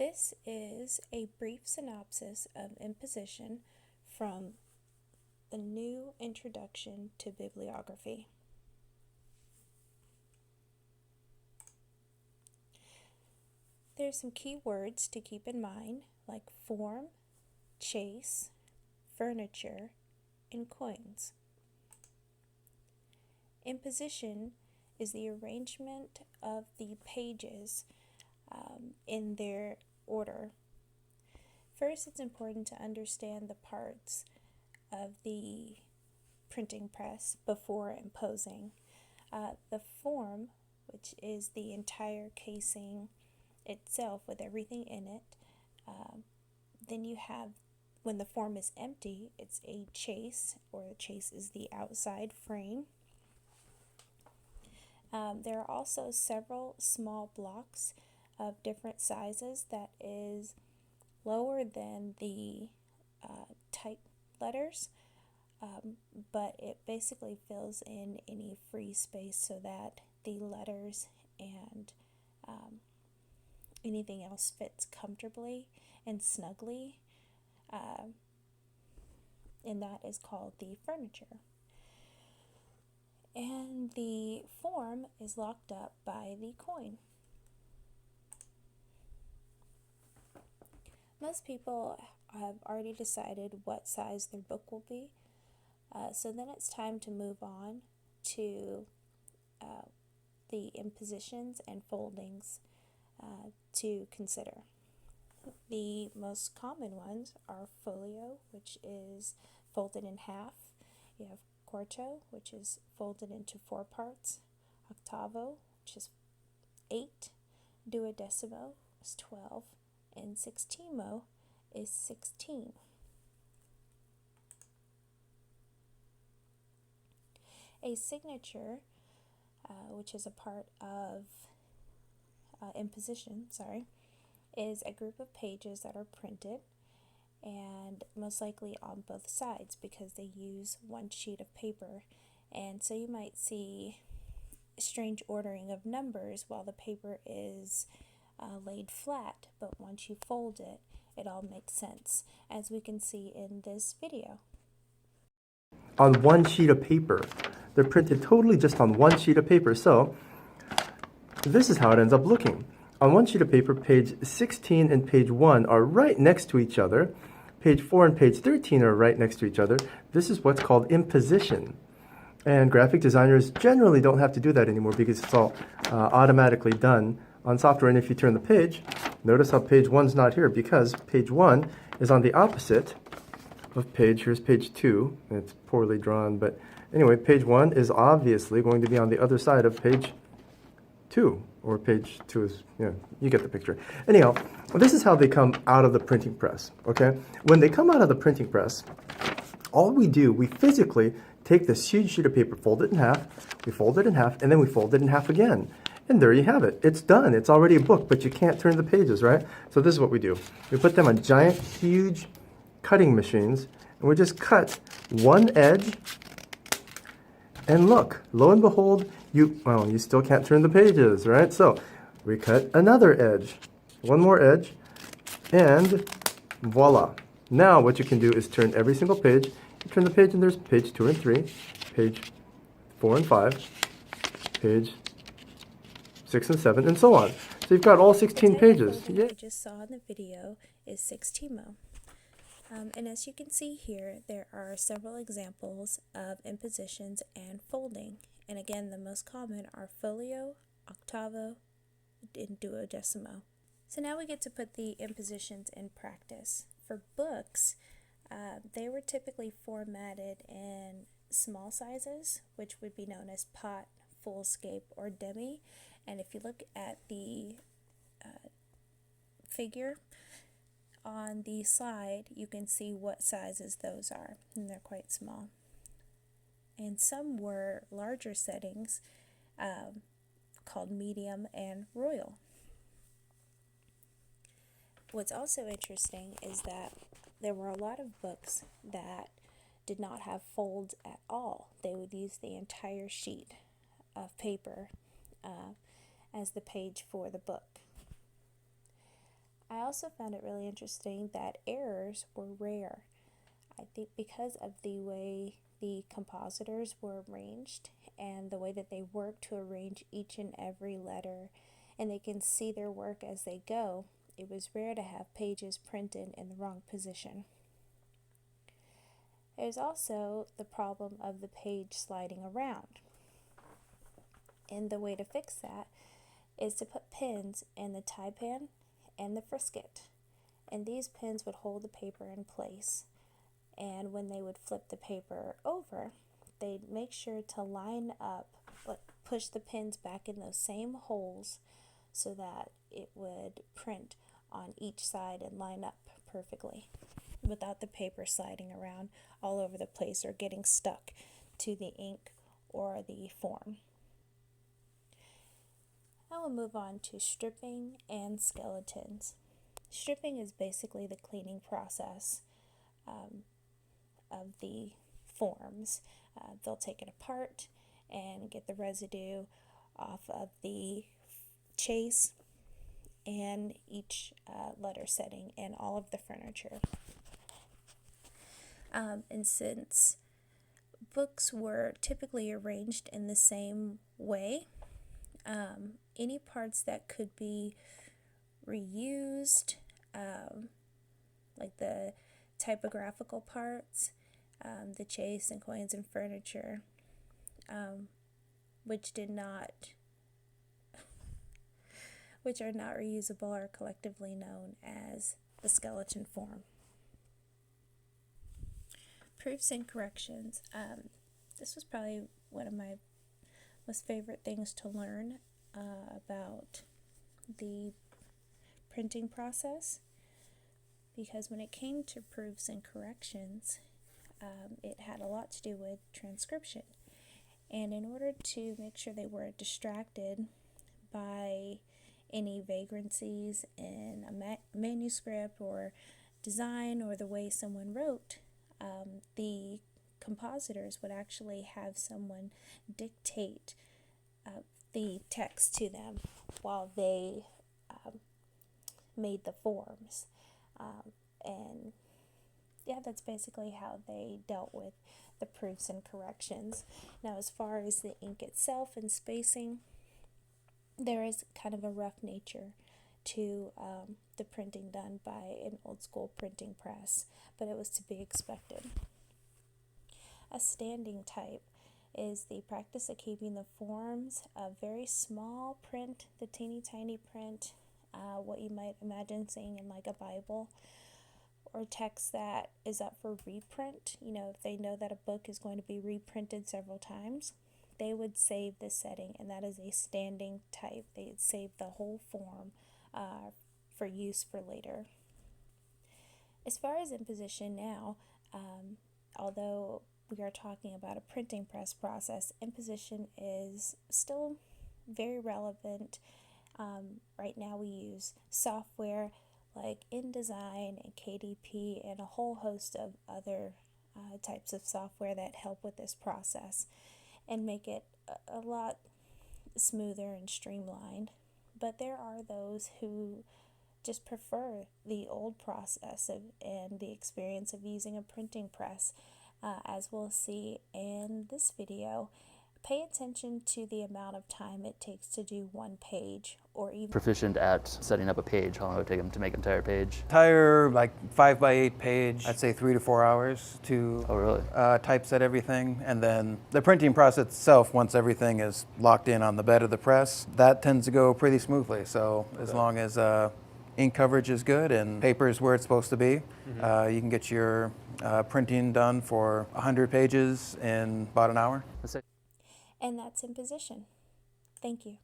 This is a brief synopsis of imposition from the new introduction to bibliography. There's some key words to keep in mind, like form, chase, furniture, and coins. Imposition is the arrangement of the pages in their order. First, it's important to understand the parts of the printing press before imposing. The form, which is the entire casing itself with everything in it. Then you have, when the form is empty, it's a chase, or the chase is the outside frame. There are also several small blocks of different sizes that is lower than the type letters, but it basically fills in any free space so that the letters and anything else fits comfortably and snugly, and that is called the furniture. And the form is locked up by the coin. Most people have already decided what size their book will be, so then it's time to move on to the impositions and foldings to consider. The most common ones are folio, which is folded in half. You have quarto, which is folded into 4 parts. Octavo, which is 8. Duodecimo is 12. And sextimo is 16. A signature, which is a part of imposition, is a group of pages that are printed, and most likely on both sides because they use one sheet of paper. And so you might see strange ordering of numbers while the paper is laid flat, but once you fold it, it all makes sense, as we can see in this video. On one sheet of paper. They're printed totally just on one sheet of paper. So this is how it ends up looking. On one sheet of paper, page 16 and page 1 are right next to each other. Page 4 and page 13 are right next to each other. This is what's called imposition. And graphic designers generally don't have to do that anymore because it's all automatically done on software. And if you turn the page, notice how page 1's not here because page 1 is on the opposite of page. Here's page 2. It's poorly drawn, but anyway, page 1 is obviously going to be on the other side of page 2, or page 2 is, you get the picture. Anyhow, this is how they come out of the printing press, okay? When they come out of the printing press, all we do, we physically take this huge sheet of paper, fold it in half, we fold it in half, and then we fold it in half again. And there you have it. It's done. It's already a book, but you can't turn the pages, right? So this is what we do. We put them on giant, huge cutting machines, and we just cut one edge, and look, lo and behold, you still can't turn the pages, right? So we cut another edge, one more edge, and voila. Now what you can do is turn every single page. You turn the page, and there's page 2 and 3, page 4 and 5, page 6 and 7, and so on. So you've got all 16 pages. The you just saw in the video is sextimo. And as you can see here, there are several examples of impositions and folding. And again, the most common are folio, octavo, and duodecimo. So now we get to put the impositions in practice. For books, they were typically formatted in small sizes, which would be known as pot, fullscape, or demi. And if you look at the figure on the slide, you can see what sizes those are, and they're quite small. And some were larger settings called medium and royal. What's also interesting is that there were a lot of books that did not have folds at all. They would use the entire sheet of paper as the page for the book. I also found it really interesting that errors were rare. I think because of the way the compositors were arranged and the way that they work to arrange each and every letter, and they can see their work as they go, it was rare to have pages printed in the wrong position. There's also the problem of the page sliding around. And the way to fix that is to put pins in the tie pin and the frisket. And these pins would hold the paper in place. And when they would flip the paper over, they'd make sure to line up, but push the pins back in those same holes so that it would print on each side and line up perfectly without the paper sliding around all over the place or getting stuck to the ink or the form. I will move on to stripping and skeletons. Stripping is basically the cleaning process of the forms. They'll take it apart and get the residue off of the chase and each letter setting and all of the furniture. And since books were typically arranged in the same way, any parts that could be reused, like the typographical parts, the chase and coins and furniture, which are not reusable, are collectively known as the skeleton form. Proofs and corrections. This was probably one of my most favorite things to learn about the printing process, because when it came to proofs and corrections, it had a lot to do with transcription. And in order to make sure they weren't distracted by any vagrancies in a manuscript or design or the way someone wrote, the compositors would actually have someone dictate the text to them while they made the forms. And yeah, that's basically how they dealt with the proofs and corrections. Now, as far as the ink itself and spacing, there is kind of a rough nature to the printing done by an old school printing press, but it was to be expected. A standing type is the practice of keeping the forms of very small print, the teeny tiny print, what you might imagine seeing in like a Bible, or text that is up for reprint. You know, if they know that a book is going to be reprinted several times, they would save this setting, and that is a standing type. They'd save the whole form for use for later. As far as imposition now, although we are talking about a printing press process, imposition is still very relevant. Right now we use software like InDesign and KDP and a whole host of other types of software that help with this process and make it a lot smoother and streamlined. But there are those who just prefer the old process and the experience of using a printing press. As we'll see in this video, pay attention to the amount of time it takes to do one page, or even proficient at setting up a page. How long would it take them to make an entire page? Entire like 5x8 page, I'd say 3 to 4 hours to typeset everything. And then the printing process itself, once everything is locked in on the bed of the press, that tends to go pretty smoothly. So as long as ink coverage is good and paper is where it's supposed to be, you can get your printing done for 100 pages in about an hour. And that's imposition. Thank you.